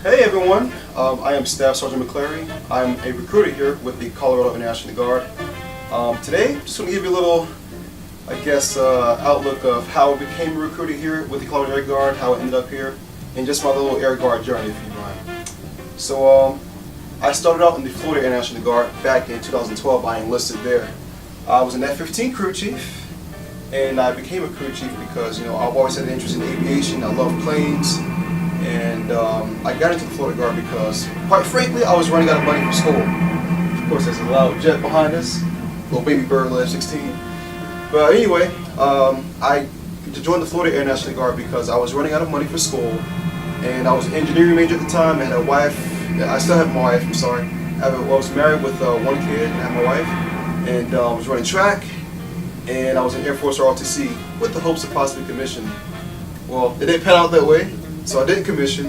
Hey everyone, I am Staff Sergeant McClary. I'm a recruiter here with the Colorado National Guard. Today, just going to give you a little, outlook of how I became a recruiter here with the Colorado Air Guard, how I ended up here, and just my little Air Guard journey, if you mind. So, I started out in the Florida Air National Guard back in 2012. I enlisted there. I was an F-15 crew chief, and I became a crew chief because, I've always had an interest in aviation. I love planes. And I got into the Florida Guard because, quite frankly, I was running out of money for school. Of course, there's a loud jet behind us, little baby bird, F-16. But anyway, I joined the Florida Air National Guard because I was running out of money for school, and I was an engineering major at the time. I had a wife. I still have my wife. I'm sorry. I was married with one kid, and I had my wife, and I was running track, and I was in Air Force ROTC with the hopes of possibly commission. Well, it didn't pan out that way. So I didn't commission.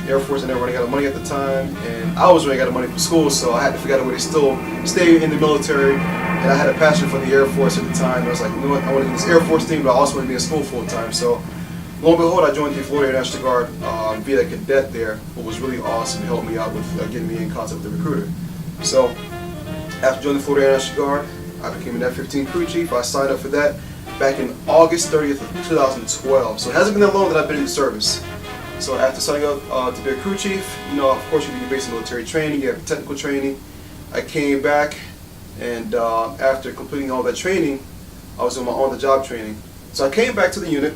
Air Force and they were running out of money at the time, and I was running out of money for school, so I had to figure out a way to still stay in the military. And I had a passion for the Air Force at the time. I was like, you know what, I want to do this Air Force thing, but I also want to be in school full time. So lo and behold, I joined the Florida Air National Guard via a cadet there, who was really awesome to help me out with getting me in contact with the recruiter. So after joining the Florida Air National Guard, I became an F-15 crew chief. I signed up for that back in August 30th of 2012. So it hasn't been that long that I've been in the service. So after signing up to be a crew chief, of course you do your basic military training, you have technical training. I came back, and after completing all that training, I was doing my on-the-job training. So I came back to the unit,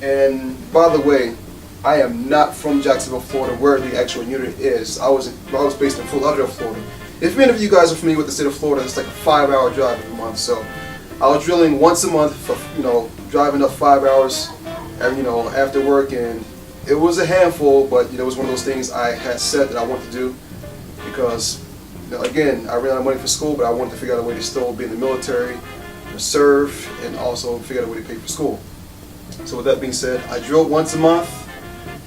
and by the way, I am not from Jacksonville, Florida, where the actual unit is. I was based in Fort Lauderdale, Florida. If many of you guys are familiar with the state of Florida, it's like a 5-hour drive every month. So I was drilling once a month for, driving up 5 hours, after work, and it was a handful, but it was one of those things I had said that I wanted to do because, again, I ran out of money for school, but I wanted to figure out a way to still be in the military, serve, and also figure out a way to pay for school. So with that being said, I drilled once a month,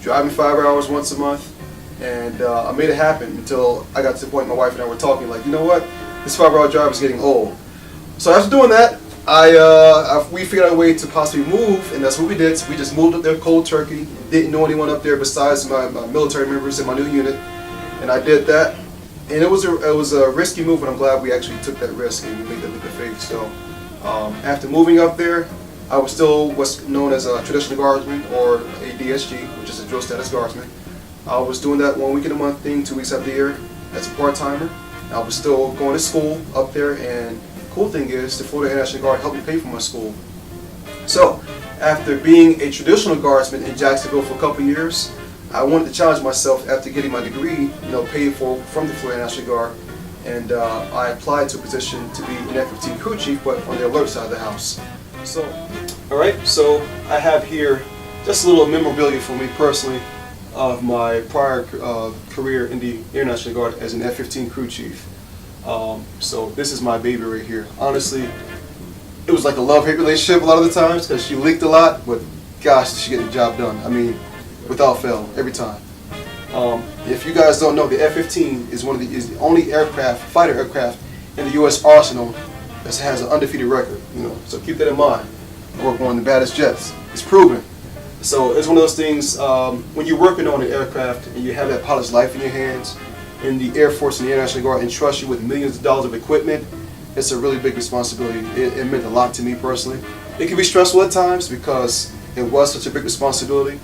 driving 5 hours once a month, and I made it happen until I got to the point my wife and I were talking, like, you know what, this 5-hour drive is getting old. So after doing that, we figured out a way to possibly move, and that's what we did. So we just moved up there cold turkey. Didn't know anyone up there besides my military members in my new unit, and I did that. And it was a risky move, but I'm glad we actually took that risk and made that leap of faith. So after moving up there, I was still what's known as a traditional guardsman, or a DSG, which is a drill status guardsman. I was doing that 1 week in a month thing, 2 weeks out of the year as a part-timer. I was still going to school up there, and cool thing is, the Florida Air National Guard helped me pay for my school. So, after being a traditional guardsman in Jacksonville for a couple years, I wanted to challenge myself after getting my degree, paid for from the Florida Air National Guard, and I applied to a position to be an F-15 crew chief, but on the alert side of the house. So, alright, so I have here just a little memorabilia for me personally of my prior career in the Air National Guard as an F-15 crew chief. So this is my baby right here. Honestly, it was like a love-hate relationship a lot of the times because she leaked a lot, but gosh, did she get the job done. I mean, without fail, every time. If you guys don't know, the F-15 is the only fighter aircraft in the U.S. arsenal that has an undefeated record. So keep that in mind. I work on the baddest jets. It's proven. So it's one of those things when you're working on an aircraft and you have that pilot's life in your hands, and the Air Force and the Air National Guard entrust you with millions of dollars of equipment, it's a really big responsibility. It meant a lot to me personally. It can be stressful at times because it was such a big responsibility,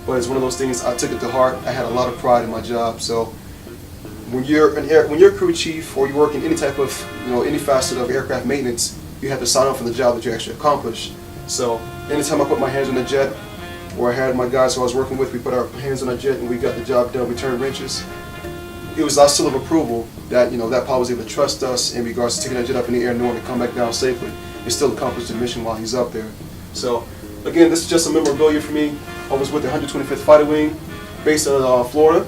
but it's one of those things I took it to heart. I had a lot of pride in my job. So when you're a crew chief or you work in any type of any facet of aircraft maintenance, you have to sign off on the job that you actually accomplish. So anytime I put my hands on a jet, or I had my guys who I was working with, we put our hands on a jet and we got the job done. We turned wrenches. It was our seal of approval that that pilot was able to trust us in regards to taking that jet up in the air, knowing to come back down safely and still accomplish the mission while he's up there. So again, this is just some memorabilia for me. I was with the 125th Fighter Wing, based in Florida,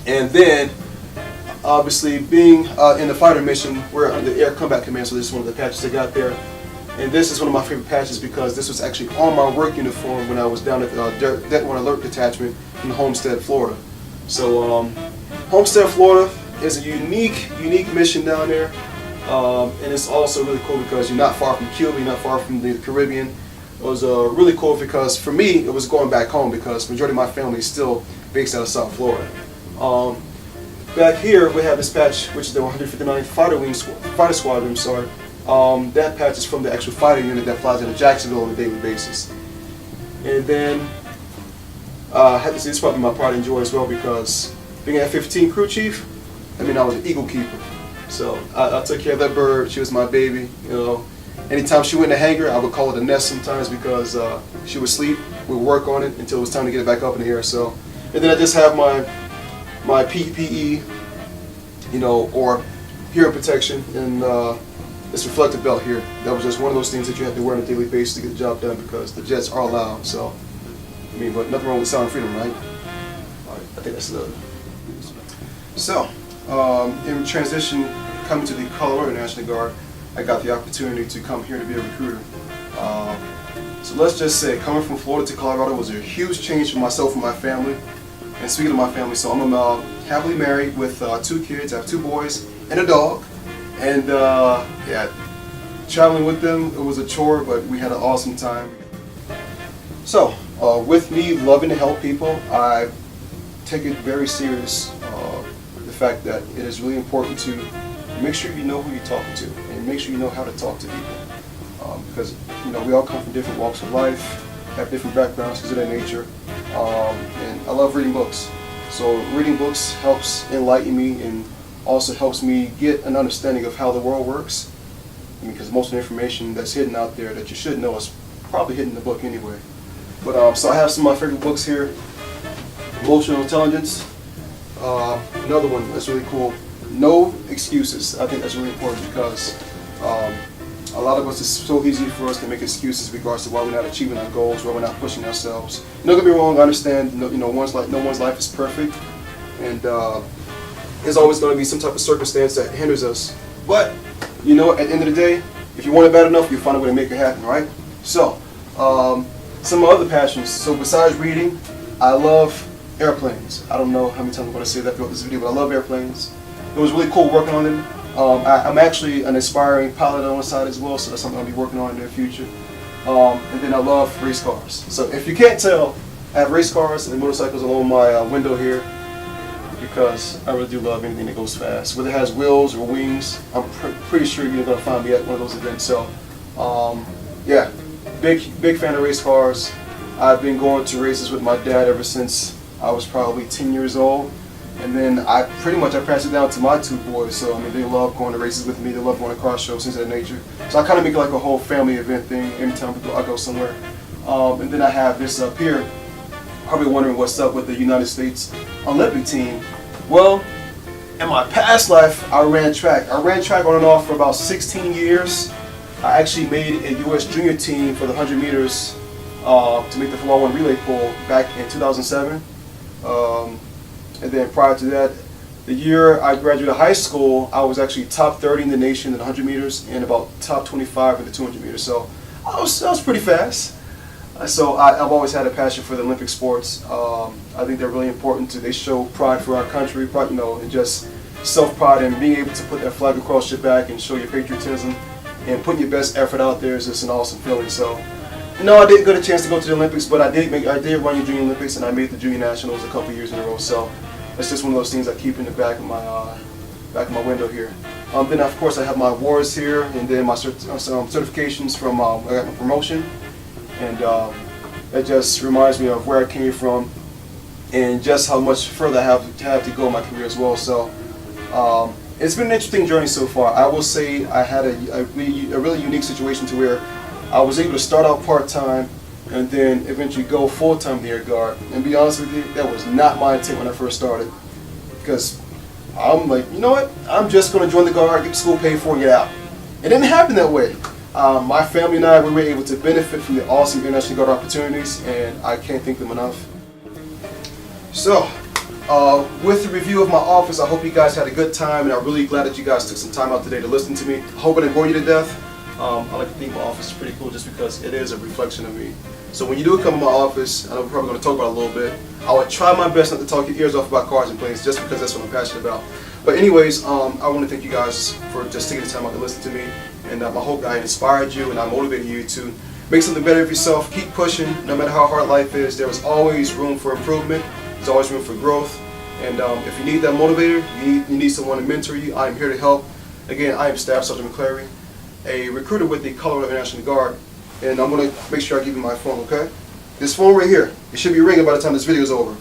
and then obviously being in the fighter mission, we're under the Air Combat Command. So this is one of the patches I got there, and this is one of my favorite patches because this was actually on my work uniform when I was down at the Det 1 Alert Detachment in Homestead, Florida. So Homestead, Florida is a unique mission down there, and it's also really cool because you're not far from Cuba, you're not far from the Caribbean. It was really cool because for me, it was going back home because majority of my family is still based out of South Florida. Back here, we have this patch, which is the 159th Fighter Squadron. Sorry, that patch is from the actual fighter unit that flies into Jacksonville on a daily basis. And then I have to say, this is probably my pride and joy as well because being an F-15 crew chief, I mean, I was an eagle keeper. So I took care of that bird. She was my baby. You know, anytime she went in the hangar, I would call it a nest sometimes because she would sleep. We would work on it until it was time to get it back up in the air. So, and then I just have my PPE, you know, or hearing protection, and this reflective belt here. That was just one of those things that you have to wear on a daily basis to get the job done because the jets are loud. So, I mean, but nothing wrong with sound freedom, right? All right, I think that's the. So, in transition, coming to the Colorado National Guard, I got the opportunity to come here to be a recruiter. So let's just say, coming from Florida to Colorado was a huge change for myself and my family. And speaking of my family, so I'm happily married with 2 kids. I have 2 boys and a dog. And yeah, traveling with them, it was a chore, but we had an awesome time. So, with me loving to help people, I take it very serious, the fact that it is really important to make sure you know who you're talking to and make sure you know how to talk to people. Because, you know, we all come from different walks of life, have different backgrounds because of their nature. And I love reading books. So reading books helps enlighten me and also helps me get an understanding of how the world works. Because most of the information that's hidden out there that you should know is probably hidden in the book anyway. But so I have some of my favorite books here. Emotional Intelligence. Another one that's really cool. No Excuses. I think that's really important because a lot of us, it's so easy for us to make excuses in regards to why we're not achieving our goals, why we're not pushing ourselves. Don't get me wrong, I understand, you know, no one's life is perfect, and there's always going to be some type of circumstance that hinders us. But, you know, at the end of the day, if you want it bad enough, you'll find a way to make it happen, right? So, some of my other passions. So besides reading, I love airplanes. I don't know how many times I'm going to say that throughout this video, but I love airplanes. It was really cool working on them. I'm actually an aspiring pilot on the side as well, so that's something I'll be working on in the future. And then I love race cars. So if you can't tell, I have race cars and motorcycles along my window here because I really do love anything that goes fast. Whether it has wheels or wings, I'm pretty sure you're going to find me at one of those events. So yeah, big fan of race cars. I've been going to races with my dad ever since I was probably 10 years old. And then I passed it down to my 2 boys. So I mean, they love going to races with me. They love going to car shows, things of that nature. So I kind of make it like a whole family event thing every time I go somewhere. And then I have this up here. Probably wondering what's up with the United States Olympic team. Well, in my past life, I ran track. I ran track on and off for about 16 years. I actually made a U.S. junior team for the 100 meters to make the 4x1 relay pool back in 2007. And then prior to that, the year I graduated high school, I was actually top 30 in the nation in the 100 meters and about top 25 in the 200 meters. So I was pretty fast. So I've always had a passion for the Olympic sports. I think they're really important. They show pride for our country, pride, you know, and just self-pride, and being able to put that flag across your back and show your patriotism and putting your best effort out there is just an awesome feeling. So. No, I didn't get a chance to go to the Olympics, but I did run the Junior Olympics, and I made the Junior Nationals a couple years in a row. So it's just one of those things I keep in the back of my window here. Then of course I have my awards here, and then my certifications from I got my promotion, and that just reminds me of where I came from, and just how much further I have to go in my career as well. So it's been an interesting journey so far. I will say I had a really unique situation to where I was able to start out part-time and then eventually go full-time in the Air Guard. And to be honest with you, that was not my intent when I first started. Because I'm like, you know what? I'm just going to join the Guard, get school paid for, and get out. It didn't happen that way. My family and I, we were able to benefit from the awesome International Guard opportunities, and I can't thank them enough. So, with the review of my office, I hope you guys had a good time, and I'm really glad that you guys took some time out today to listen to me. I hope I didn't bore you to death. I like to think my office is pretty cool just because it is a reflection of me. So when you do come to my office, and I'm probably going to talk about it a little bit, I would try my best not to talk your ears off about cars and planes just because that's what I'm passionate about. But anyways, I want to thank you guys for just taking the time out to listen to me, and I hope I inspired you and I motivated you to make something better of yourself. Keep pushing. No matter how hard life is, there is always room for improvement. There's always room for growth. And if you need that motivator, you need someone to mentor you, I am here to help. Again, I am Staff Sergeant McClary, a recruiter with the Colorado National Guard. And I'm going to make sure I give you my phone, okay? This phone right here, it should be ringing by the time this video is over.